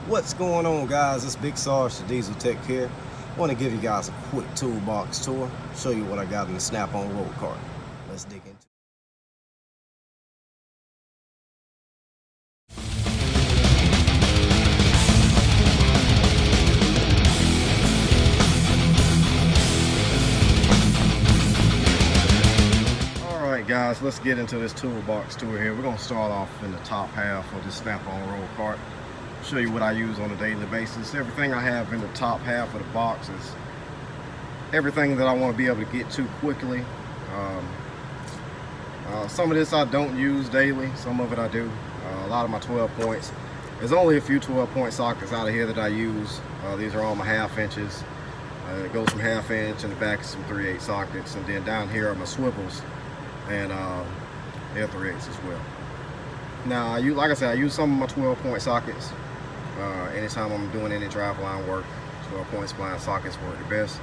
What's going on, guys? It's Big Sarge, the Diesel Tech here. I want to give you guys a quick toolbox tour, show you what I got in the snap-on roll cart. Let's dig into it. Alright guys, let's get into this toolbox tour here. We're going to start off in the top half of this snap-on roll cart. Show you what I use on a daily basis. Everything I have in the top half of the box is everything that I want to be able to get to quickly. Some of this I don't use daily, some of it I do. A lot of my 12 points. There's only a few 12-point sockets out of here that I use. These are all my 1/2 inches. It goes from 1/2 inch, and the back is some 3/8 sockets, and then down here are my swivels, and they're 3/8 as well. Now, like I said, I use some of my 12-point sockets. Anytime I'm doing any drive line work, 12-point spline sockets work the best.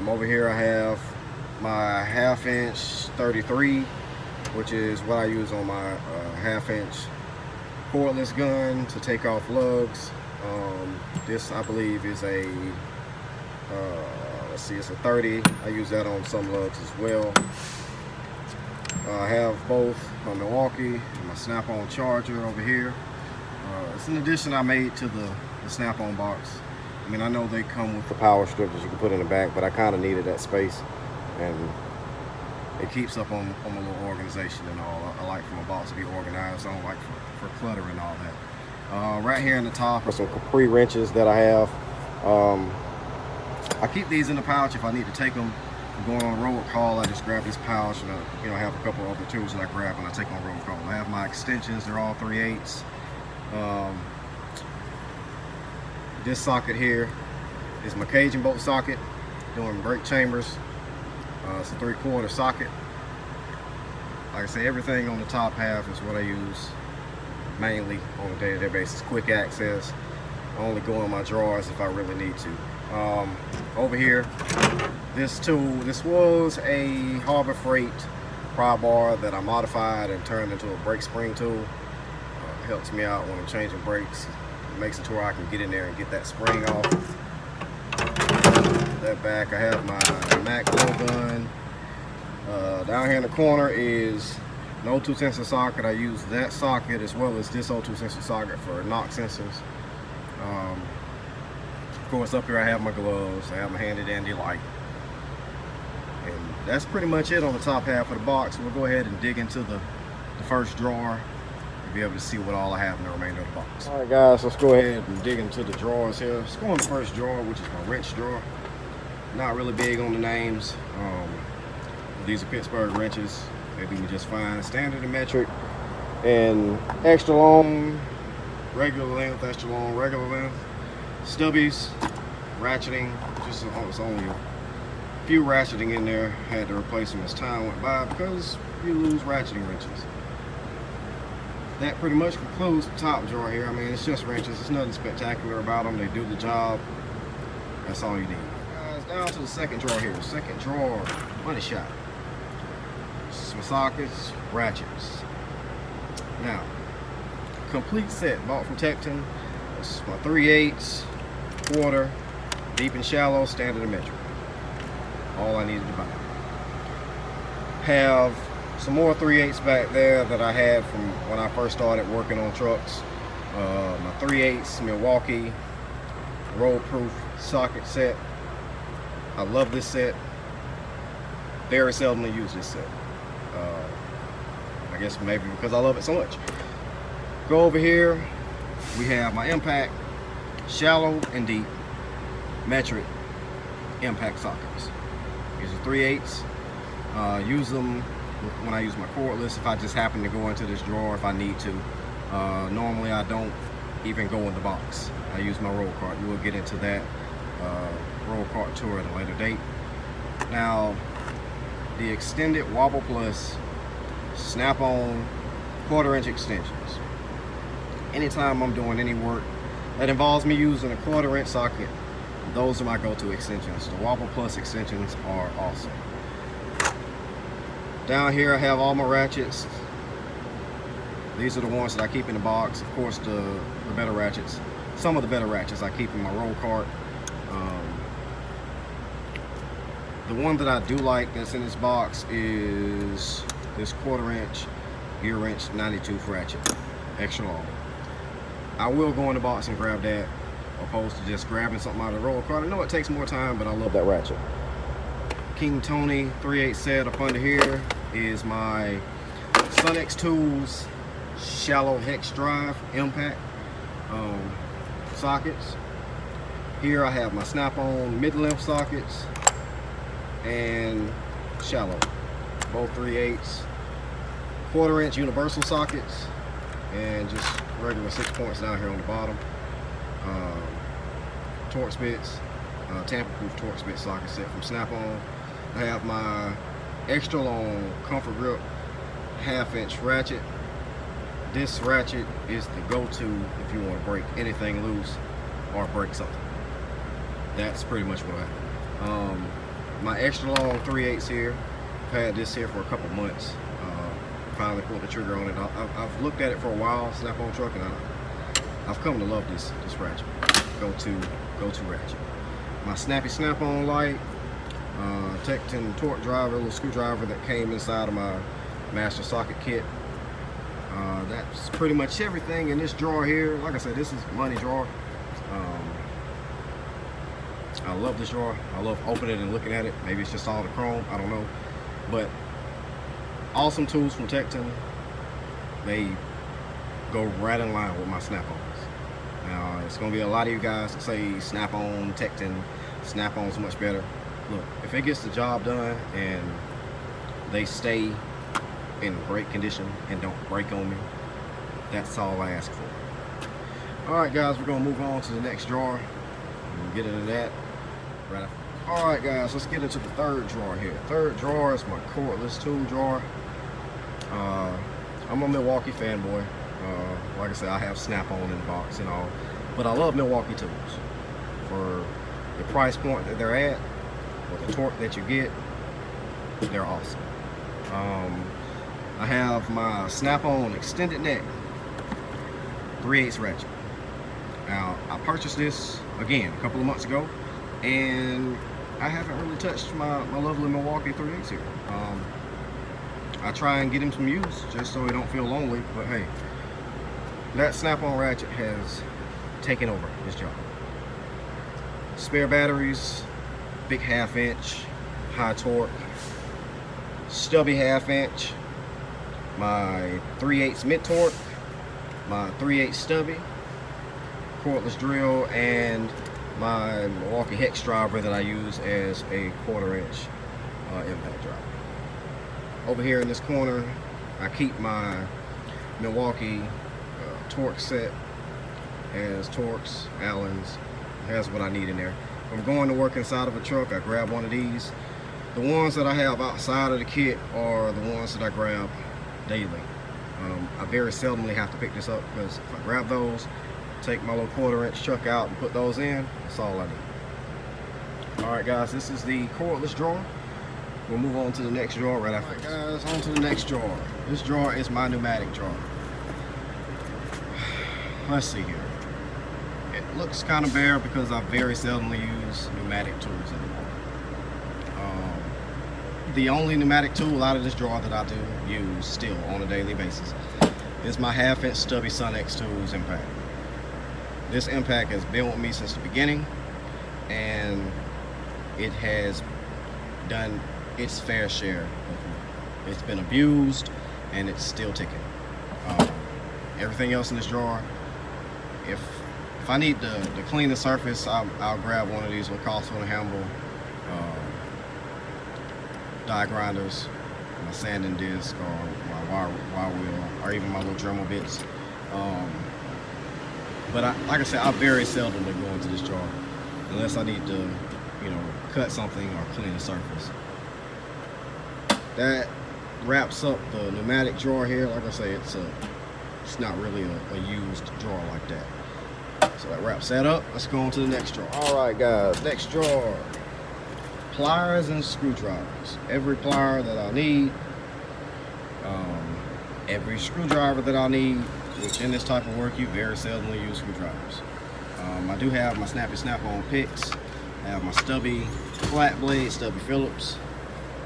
Over here I have my 1/2 inch 33, which is what I use on my 1/2 inch cordless gun to take off lugs. This I believe is a, let's see, it's a 30. I use that on some lugs as well. I have both my Milwaukee and my snap-on charger over here. It's an addition I made to the snap-on box. I mean, I know they come with the power strip that you can put in the back, but I kind of needed that space, and it keeps up on a little organization and all. I like for my box to be organized. I don't like for clutter and all that. Right here in the top are some Capri wrenches that I have. I keep these in the pouch if I need to take them. I'm going on a road call, I just grab this pouch, and I have a couple other tools that I grab when I take on road call. I have my extensions, they're all 3/8. This socket here is my Cajun bolt socket, doing brake chambers. It's a 3/4 socket. Like I say, everything on the top half is what I use mainly on a day-to-day basis. Quick access. I only go in my drawers if I really need to. Over here, this tool, this was a Harbor Freight pry bar that I modified and turned into a brake spring tool. Helps me out when I'm changing brakes. It makes it to where I can get in there and get that spring off. That back, I have my Mac blow gun. Down here in the corner is an O2 sensor socket. I use that socket as well as this O2 sensor socket for knock sensors. Of course, up here I have my gloves. I have my handy dandy light. And that's pretty much it on the top half of the box. We'll go ahead and dig into the first drawer. Be able to see what all I have in the remainder of the box. All right guys, let's go ahead and dig into the drawers here. Let's go in the first drawer, which is my wrench drawer. Not really big on the names. These are Pittsburgh wrenches. They do me just fine. Standard and metric, and extra long, regular length, extra long, regular length. Stubbies, ratcheting, just it's only a few ratcheting in there. Had to replace them as time went by because you lose ratcheting wrenches. That pretty much concludes the top drawer here. I mean, it's just wrenches. There's nothing spectacular about them. They do the job. That's all you need. Guys, down to the second drawer here. Second drawer, money shot. Some sockets, ratchets. Now, complete set bought from Tecton. This is my 3/8, quarter, deep and shallow, standard and metric. All I needed to buy. Have some more 3/8s back there that I had from when I first started working on trucks. My 3/8 Milwaukee roll-proof socket set. I love this set. Very seldomly use this set. I guess maybe because I love it so much. Go over here. We have my impact, shallow and deep, metric impact sockets. These are 3/8s. Use them when I use my cordless, if I just happen to go into this drawer if I need to. Normally I don't even go in the box. I use my roll cart. We will get into that roll cart tour at a later date. Now, the extended Wobble Plus snap-on 1/4 inch extensions. Anytime I'm doing any work that involves me using a 1/4 inch socket, those are my go-to extensions. The Wobble Plus extensions are awesome. Down here I have all my ratchets. These are the ones that I keep in the box. Of course, the better ratchets. Some of the better ratchets I keep in my roll cart. The one that I do like that's in this box is this 1/4 inch gear wrench 92 ratchet, extra long. I will go in the box and grab that, opposed to just grabbing something out of the roll cart. I know it takes more time, but I love that ratchet. King Tony 3/8 set up under here is my Sunex Tools shallow hex drive impact sockets. Here I have my snap-on mid-length sockets and shallow, both 3/8, 1/4 inch universal sockets, and just regular 6 points down here on the bottom. Torx bits, tamper-proof Torx bit socket set from Snap-on. I have my extra long comfort grip 1/2 inch ratchet. This ratchet is the go-to if you want to break anything loose or break something. That's pretty much what I have. My extra long 3/8 here, I've had this here for a couple months. Finally pulled the trigger on it. I've looked at it for a while, Snap-on truck, and I've come to love this ratchet. Go-to ratchet. My snappy Snap-on light, Tecton torque driver, little screwdriver that came inside of my master socket kit. That's pretty much everything in this drawer here. Like I said, this is money drawer. I love this drawer. I love opening it and looking at it. Maybe it's just all the chrome, I don't know. But awesome tools from Tecton. They go right in line with my Snap-ons. Now, it's gonna be a lot of you guys that say Snap-on, Tecton, Snap-on's much better. Look, if it gets the job done and they stay in great condition and don't break on me, that's all I ask for. All right, guys, we're gonna move on to the next drawer. We'll get into that right after. All right, guys, let's get into the third drawer here. Third drawer is my cordless tool drawer. I'm a Milwaukee fanboy. Like I said, I have Snap-on in the box and all, but I love Milwaukee tools for the price point that they're at, for the torque that you get. They're awesome. I have my Snap-on extended neck 3/8 ratchet. Now, I purchased this again a couple of months ago, and I haven't really touched my lovely Milwaukee 3/8 here. I try and get him some use just so he don't feel lonely, but hey, that Snap-on ratchet has taken over this job. Spare batteries, big 1/2 inch, high torque, stubby 1/2 inch, my 3/8 mid torque, my 3/8 stubby, cordless drill, and my Milwaukee hex driver that I use as a 1/4 inch impact driver. Over here in this corner, I keep my Milwaukee torque set. Has Torx, Allens, has what I need in there. If I'm going to work inside of a truck, I grab one of these. The ones that I have outside of the kit are the ones that I grab daily. I very seldomly have to pick this up because if I grab those, take my little 1/4 inch chuck out and put those in, that's all I need. All right, guys, this is the cordless drawer. We'll move on to the next drawer right after. All right, guys, on to the next drawer. This drawer is my pneumatic drawer. Let's see here. It looks kind of bare because I very seldomly use pneumatic tools anymore. The only pneumatic tool out of this drawer that I do use still on a daily basis is my 1/2 inch stubby Sunex Tools impact. This impact has been with me since the beginning, and it has done its fair share of me. It's been abused, and it's still ticking. Everything else in this drawer, if I need to clean the surface, I'll grab one of these Lacoste and Hamble die grinders, my sanding disc, or my wire wheel, or even my little Dremel bits. But like I said, I very seldomly go into this drawer unless I need to, cut something or clean the surface. That wraps up the pneumatic drawer here. Like I say, it's not really a used drawer like that. So that wraps that up. Let's go on to the next drawer. All right, guys, next drawer. Pliers and screwdrivers. Every plier that I need. every screwdriver that I'll need, which in this type of work you very seldomly use screwdrivers. I do have my snappy snap-on picks. I have my stubby flat blade, stubby Phillips,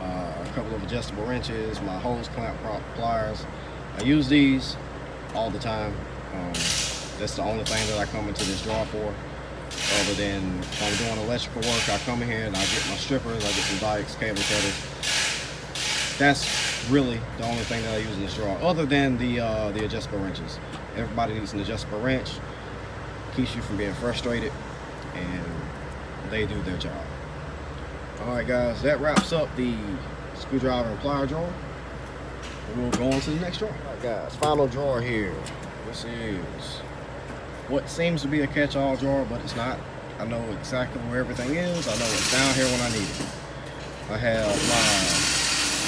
a couple of adjustable wrenches, my hose clamp pliers. I use these all the time. That's the only thing that I come into this drawer for. Other than if I'm doing electrical work, I come in here and I get my strippers, I get some dikes, cable cutters. That's really the only thing that I use in this drawer, other than the adjustable wrenches. Everybody needs an adjustable wrench. Keeps you from being frustrated, and they do their job. Alright guys, that wraps up the screwdriver and plier drawer. We'll go on to the next drawer. Alright guys, final drawer here. This is what seems to be a catch-all drawer, but it's not. I know exactly where everything is. I know it's down here when I need it. I have my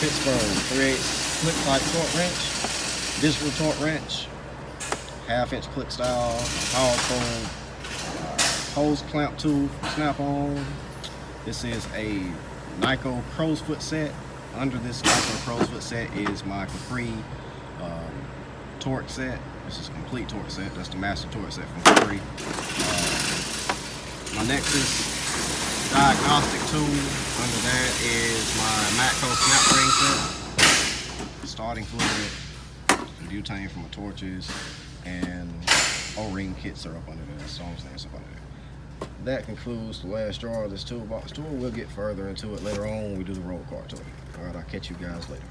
Pittsburgh 3/8 click type torque wrench, digital torque wrench, 1/2-inch click style, power probe, hose clamp tool, snap-on. This is a Nyko crow's foot set. Under this Nyko crow's foot set is my Capri torque set. This is a complete torque set. That's the master torque set from Capri. My Nexus diagnostic tool. Under that is my Matco snap ring set. Starting fluid, some butane for my torches, and O-ring kits are up under there. So I'm saying it's up under there. That concludes the last drawer of this toolbox tool. We'll get further into it later on when we do the roll cart tour. Alright, I'll catch you guys later.